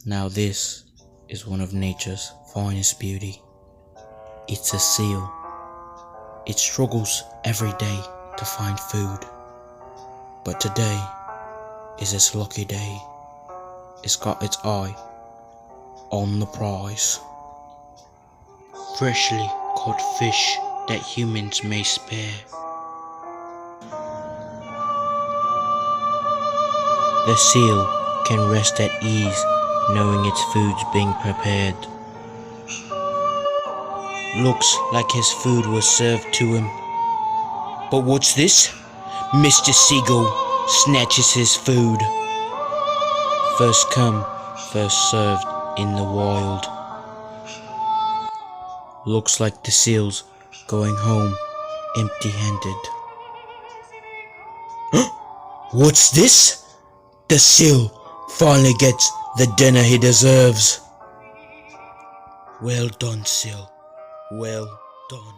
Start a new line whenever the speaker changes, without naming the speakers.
Now this is one of nature's finest beauty. It's a seal. It struggles every day to find food. But today is its lucky day. It's got its eye on the prize. Freshly caught fish that humans may spare. The seal can rest at ease knowing its food's being prepared. Looks like his food was served to him. But what's this? Mr. Seagull snatches his food. First come, first served in the wild. Looks like the seal's going home empty-handed. What's this? The seal finally gets the dinner he deserves. Well done, seal. Well done.